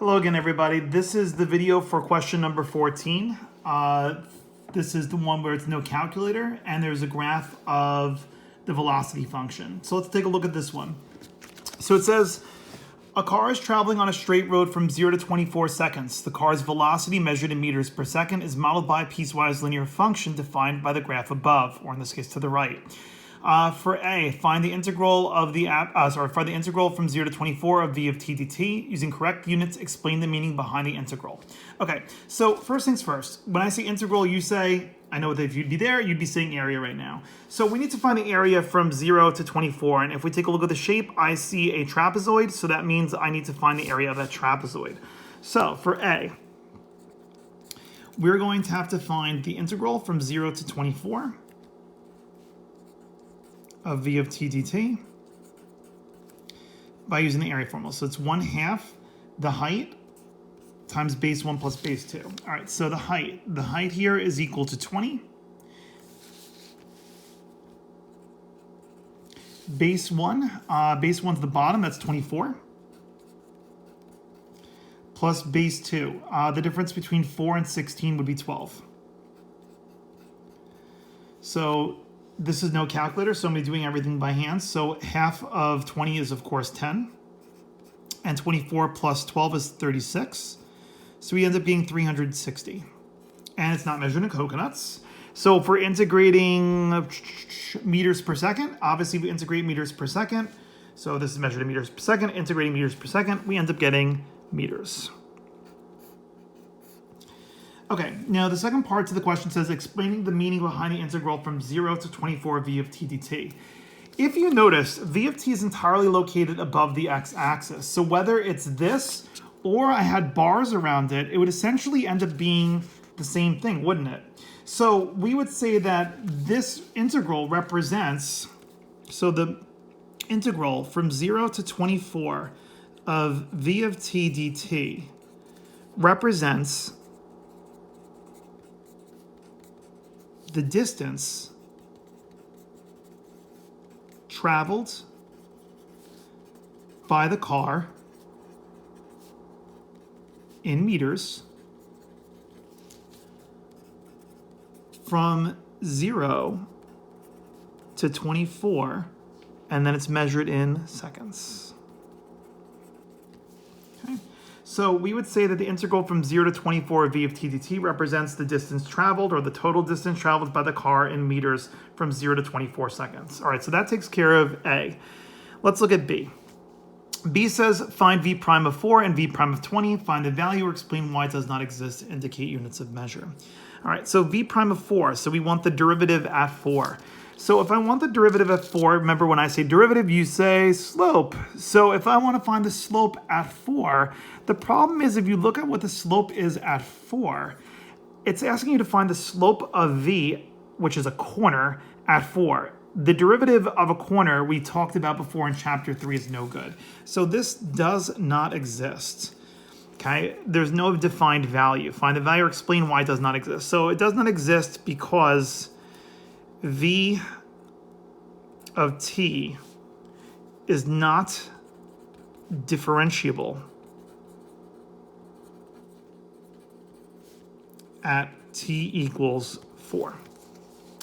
Hello again, everybody. This is the video for question number 14. This is the one where it's no calculator and there's a graph of the velocity function. So let's take a look at this one. So it says, a car is traveling on a straight road from 0 to 24 seconds. The car's velocity measured in meters per second is modeled by a piecewise linear function defined by the graph above, or in this case to the right. For A, find the integral of find the integral from 0 to 24 of v of t dt. Using correct units, explain the meaning behind the integral. Okay, so first things first. When I say integral, you say, I know that if you'd be there, you'd be saying area right now. So we need to find the area from 0 to 24. And if we take a look at the shape, I see a trapezoid. So that means I need to find the area of that trapezoid. So for A, we're going to have to find the integral from 0 to 24 of v of t dt by using the area formula. So it's 1/2 the height times base 1 plus base 2. All right, so the height here is equal to 20. Base 1's the bottom, that's 24. Plus base 2. The difference between 4 and 16 would be 12. So this is no calculator, so I'm going to be doing everything by hand. So half of 20 is, of course, 10. And 24 plus 12 is 36. So we end up getting 360. And it's not measured in coconuts. So if we're integrating meters per second, obviously we integrate meters per second. So this is measured in meters per second. Integrating meters per second, we end up getting meters. Okay, now the second part to the question says explaining the meaning behind the integral from 0 to 24 v of t dt. If you notice, v of t is entirely located above the x-axis. So whether it's this or I had bars around it, it would essentially end up being the same thing, wouldn't it? So we would say that this integral represents, so the integral from 0 to 24 of v of t dt represents the distance traveled by the car in meters from 0 to 24, and then it's measured in seconds. Okay. So we would say that the integral from 0 to 24 of v of t dt represents the distance traveled, or the total distance traveled by the car in meters from 0 to 24 seconds. All right, so that takes care of A. Let's look at B. B says find v prime of 4 and v prime of 20. Find the value or explain why it does not exist to indicate units of measure. All right, so v prime of 4. So we want the derivative at 4. So if I want the derivative at 4, remember when I say derivative, you say slope. So if I want to find the slope at 4, the problem is if you look at what the slope is at 4, it's asking you to find the slope of v, which is a corner, at 4. The derivative of a corner we talked about before in chapter 3 is no good. So this does not exist. Okay, there's no defined value. Find the value or explain why it does not exist. So it does not exist because v of t is not differentiable at t equals 4.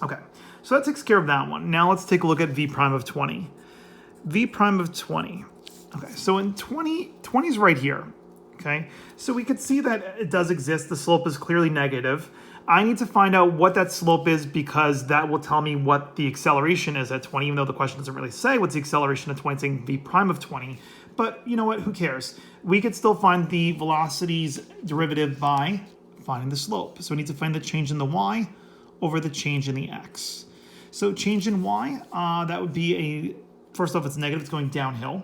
Okay, so that takes care of that one. Now let's take a look at v prime of 20. V prime of 20. Okay, so in 20 is right here. Okay, so we could see that it does exist. The slope is clearly negative. I need to find out what that slope is because that will tell me what the acceleration is at 20, even though the question doesn't really say what's the acceleration at 20, it's saying v prime of 20. But you know what, who cares? We could still find the velocity's derivative by finding the slope. So we need to find the change in the y over the change in the x. So change in y, that would be first off, it's negative, it's going downhill.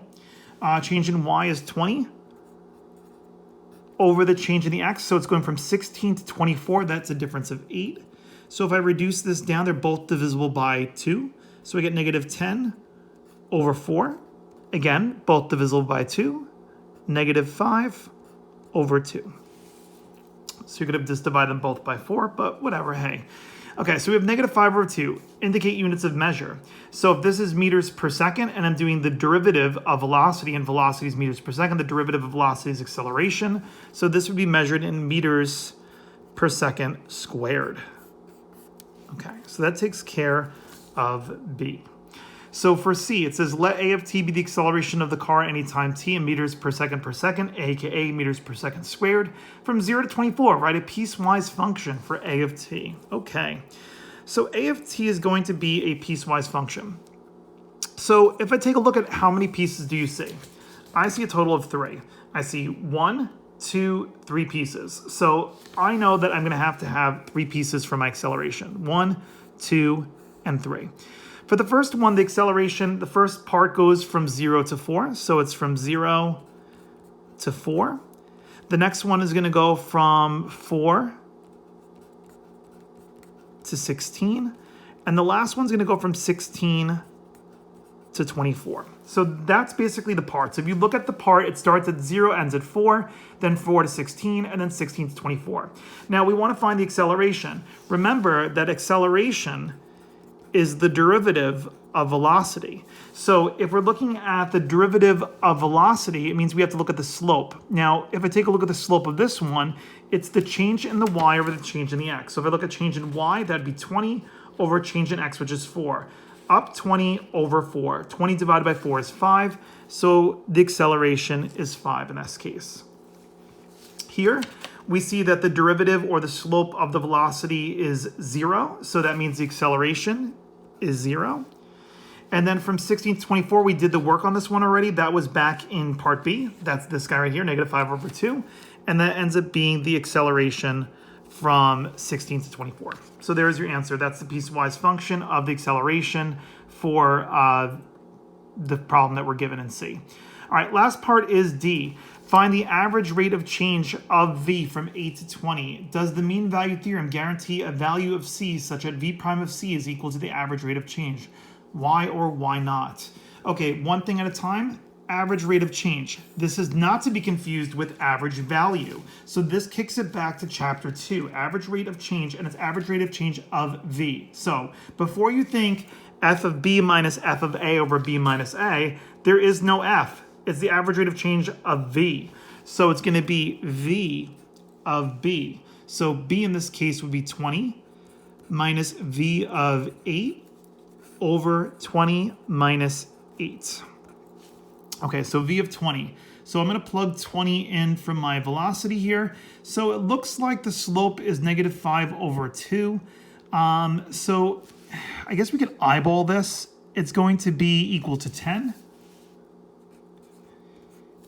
Change in y is 20 over the change in the x, so it's going from 16 to 24, that's a difference of 8. So if I reduce this down, they're both divisible by 2. So we get negative 10 over 4. Again, both divisible by 2. Negative 5 over 2. So you could have just divided them both by 4, but whatever, hey. Okay, so we have -5/2, indicate units of measure. So if this is meters per second, and I'm doing the derivative of velocity, and velocity is meters per second, the derivative of velocity is acceleration. So this would be measured in meters per second squared. Okay, so that takes care of B. So for C, it says let A of t be the acceleration of the car anytime t in meters per second, aka meters per second squared, from 0 to 24. Write a piecewise function for A of t. Okay, so A of t is going to be a piecewise function. So if I take a look at how many pieces do you see? I see a total of 3. I see 1, 2, 3 pieces. So I know that I'm going to have 3 pieces for my acceleration. 1, 2, and 3. For the first one, the acceleration, the first part goes from 0 to 4. So it's from 0 to 4. The next one is going to go from 4 to 16. And the last one's going to go from 16 to 24. So that's basically the part. So if you look at the part, it starts at 0, ends at 4, then 4 to 16, and then 16 to 24. Now we want to find the acceleration. Remember that acceleration is the derivative of velocity. So if we're looking at the derivative of velocity, it means we have to look at the slope. Now, if I take a look at the slope of this one, it's the change in the y over the change in the x. So if I look at change in y, that'd be 20 over change in x, which is 4. Up 20 over 4. 20 divided by 4 is 5. So the acceleration is 5 in this case. Here, we see that the derivative or the slope of the velocity is 0. So that means the acceleration is 0. And then from 16 to 24, we did the work on this one already. That was back in part B. That's this guy right here, -5/2. And that ends up being the acceleration from 16 to 24. So there's your answer. That's the piecewise function of the acceleration for the problem that we're given in C. All right, last part is D. Find the average rate of change of V from 8 to 20. Does the mean value theorem guarantee a value of C such that V prime of C is equal to the average rate of change? Why or why not? Okay, one thing at a time. Average rate of change. This is not to be confused with average value. So this kicks it back to chapter 2, average rate of change, and it's average rate of change of V. So before you think f of B minus f of A over B minus A, there is no f. It's the average rate of change of V. So it's going to be V of B. So B in this case would be 20 minus V of 8 over 20 minus 8. Okay, so V of 20. So I'm going to plug 20 in from my velocity here. So it looks like the slope is -5/2. So I guess we could eyeball this. It's going to be equal to 10.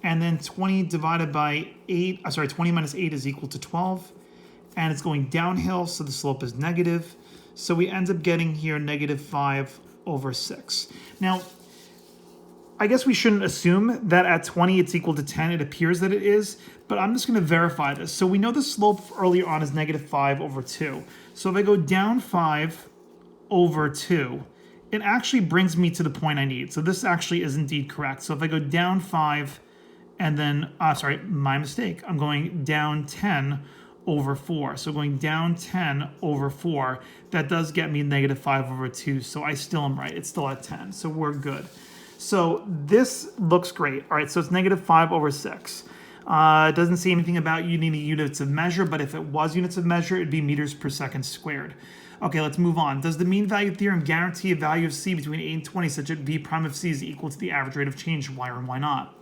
And then 20 divided by 8, 20 minus 8 is equal to 12. And it's going downhill, so the slope is negative. So we end up getting here -5/6. Now, I guess we shouldn't assume that at 20 it's equal to 10. It appears that it is, but I'm just going to verify this. So we know the slope earlier on is -5/2. So if I go down 5/2, it actually brings me to the point I need. So this actually is indeed correct. So if I go down 5 and then, my mistake. I'm going down 10/4. So going down 10/4, that does get me -5/2. So I still am right. It's still at 10. So we're good. So this looks great. All right, so it's -5/6. It doesn't say anything about you needing units of measure, but if it was units of measure, it'd be meters per second squared. Okay, let's move on. Does the mean value theorem guarantee a value of C between 8 and 20 such that V prime of C is equal to the average rate of change? Why or why not?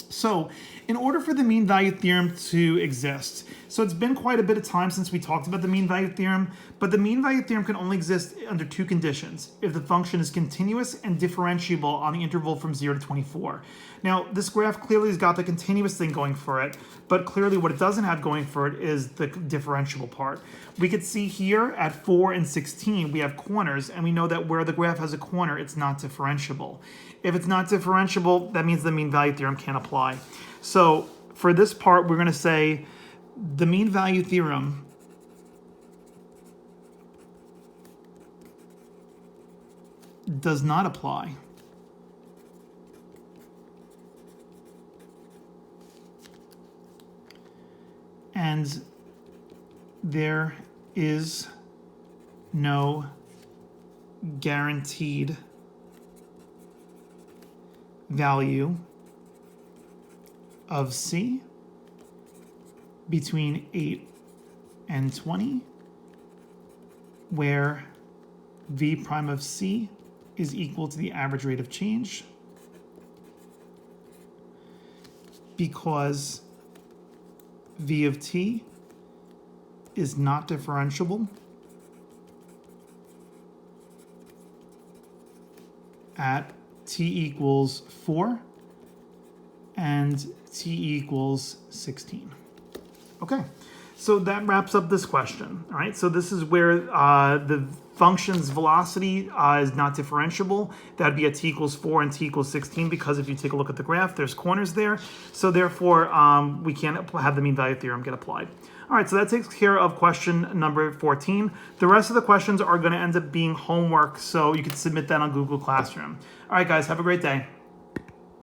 So in order for the mean value theorem to exist, so it's been quite a bit of time since we talked about the mean value theorem, but the mean value theorem can only exist under 2 conditions: if the function is continuous and differentiable on the interval from 0 to 24. Now, this graph clearly has got the continuous thing going for it, but clearly what it doesn't have going for it is the differentiable part. We could see here at 4 and 16, we have corners, and we know that where the graph has a corner, it's not differentiable. If it's not differentiable, that means the mean value theorem can't apply. So for this part, we're going to say the mean value theorem does not apply. And there is no guaranteed value of C between 8 and 20, where V prime of C is equal to the average rate of change, because V of t is not differentiable at t equals 4 and t equals 16. Okay, so that wraps up this question. All right, so this is where the function's velocity is not differentiable. That'd be at t equals 4 and t equals 16, because if you take a look at the graph, there's corners there. So therefore, we can't have the mean value theorem get applied. All right, so that takes care of question number 14. The rest of the questions are going to end up being homework, so you can submit that on Google Classroom. All right, guys, have a great day.